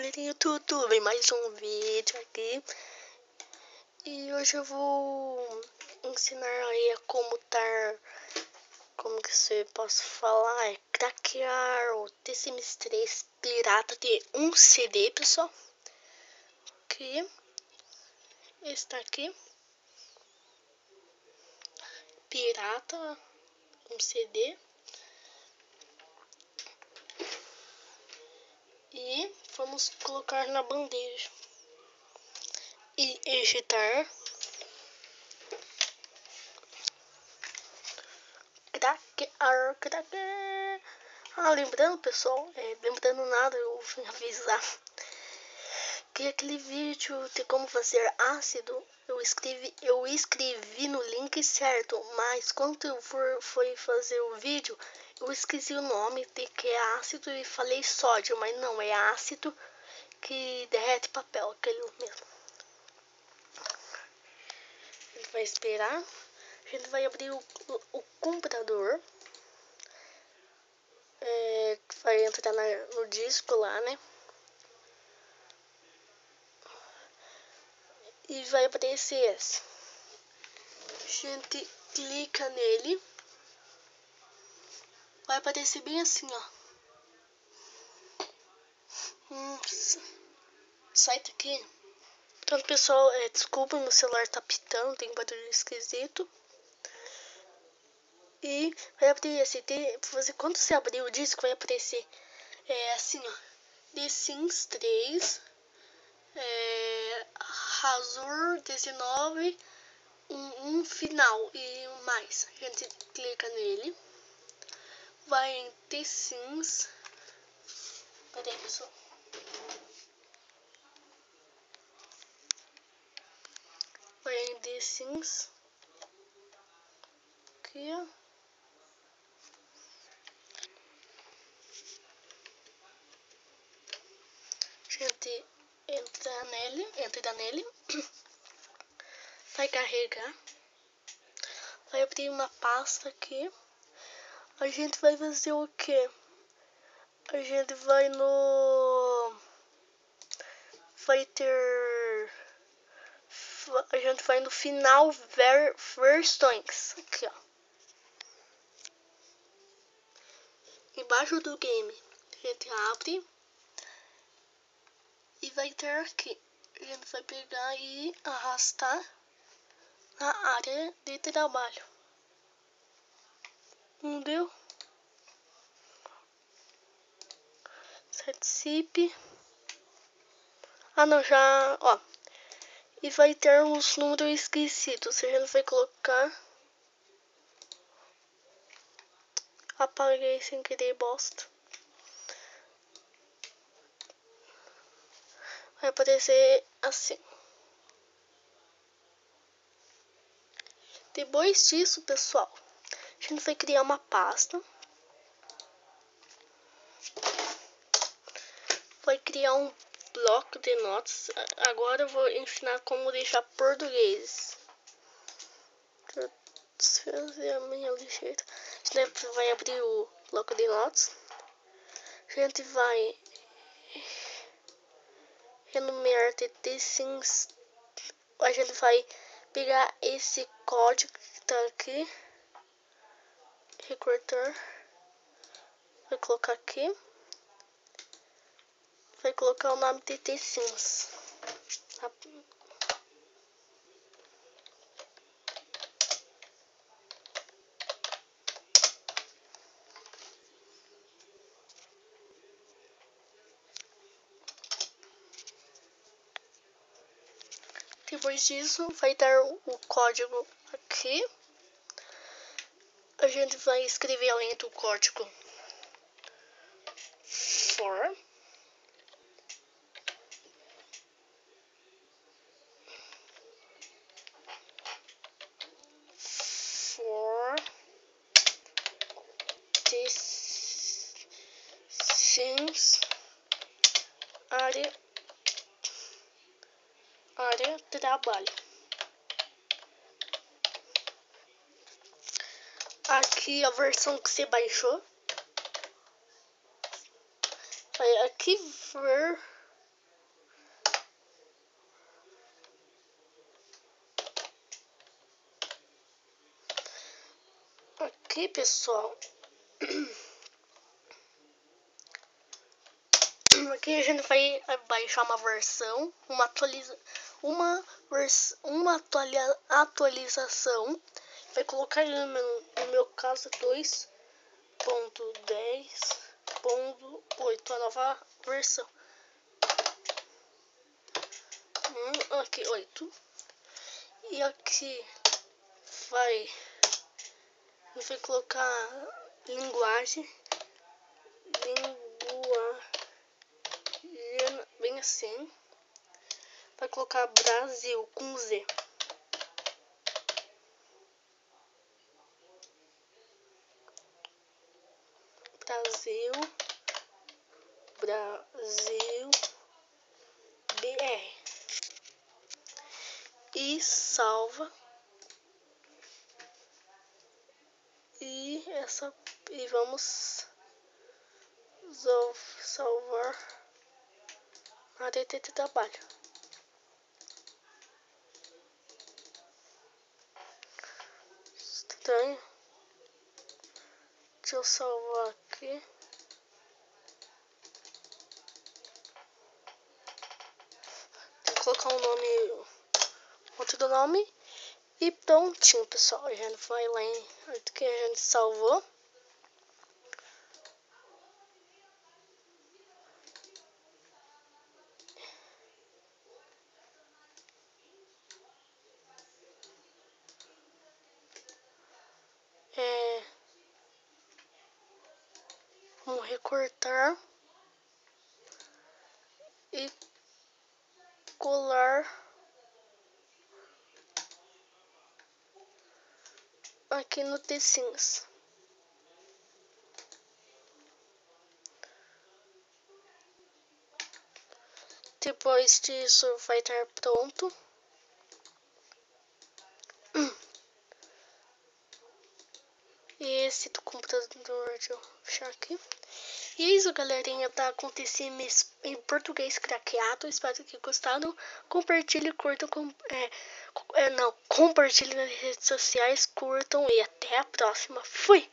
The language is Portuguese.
Galerinha do YouTube, mais um vídeo aqui. E hoje eu vou ensinar aí a como que você posso falar, craquear o The Sims 3 pirata de 1 CD, pessoal. Aqui, está aqui, pirata, 1 CD. E vamos colocar na bandeja e digitar craquear. Lembrando, pessoal, lembrando nada, eu vim avisar que aquele vídeo de como fazer ácido, eu escrevi no link certo, mas quando eu fui fazer o vídeo, eu esqueci o nome de que é ácido e falei sódio, mas não, é ácido que derrete papel, aquele mesmo. A gente vai esperar, a gente vai abrir o computador. Vai entrar no disco lá, né? E vai aparecer esse. A gente clica nele. Vai aparecer bem assim, ó. Sai daqui. Então, pessoal, desculpa, meu celular tá pitando, tem barulho esquisito. E vai abrir esse. Quando você abrir o disco, vai aparecer assim, ó. The Sims 3. Razor 19. Um final e mais. A gente clica nele. Vai em The Sims. Peraí, pessoal. Vai em The Sims. Aqui, ó. A gente entra nele. Vai carregar. Vai abrir uma pasta aqui. A gente vai fazer o quê? A gente vai no... Vai ter... A gente vai no final versões. Aqui, ó. Embaixo do game. A gente abre. E vai ter aqui. A gente vai pegar e arrastar na área de trabalho. Entendeu? Participe. Não, já, ó. E vai ter uns números esquecidos. A gente vai colocar. Apaguei sem querer, bosta. Vai aparecer assim. Depois disso, pessoal, a gente vai criar uma pasta. Vai criar um bloco de notas. Agora eu vou ensinar como deixar português. Fazer a minha ligeira. A gente vai abrir o bloco de notas. A gente vai enumerar The Sims. A gente vai pegar esse código que tá aqui, recortar, vai colocar aqui, vai colocar o nome de The Sims. Depois disso, vai dar o código aqui. A gente vai escrever além do código for The Sims área trabalho. Aqui a versão que você baixou. Vai aqui ver Ok, pessoal. Aqui a gente vai baixar uma versão, uma atualização. Vai colocar no meu caso 2.10.8, a nova versão. Aqui 8. E aqui vai colocar linguagem, bem assim. Vai colocar Brasil com Z. Brasil BR. E salva. E vamos salvar a DT de trabalho. Estranho. Deixa eu salvar aqui. Tem que colocar um nome, outro nome. E prontinho, pessoal. A gente vai lá em que a gente salvou. Vamos recortar e colar aqui no T-Sims. Depois disso vai estar pronto. E esse do computador, deixa eu fechar aqui. E é isso, galerinha, tá acontecendo em português craqueado. Espero que tenham gostado. Compartilhe, curtam, compartilhe nas redes sociais, curtam e até a próxima. Fui!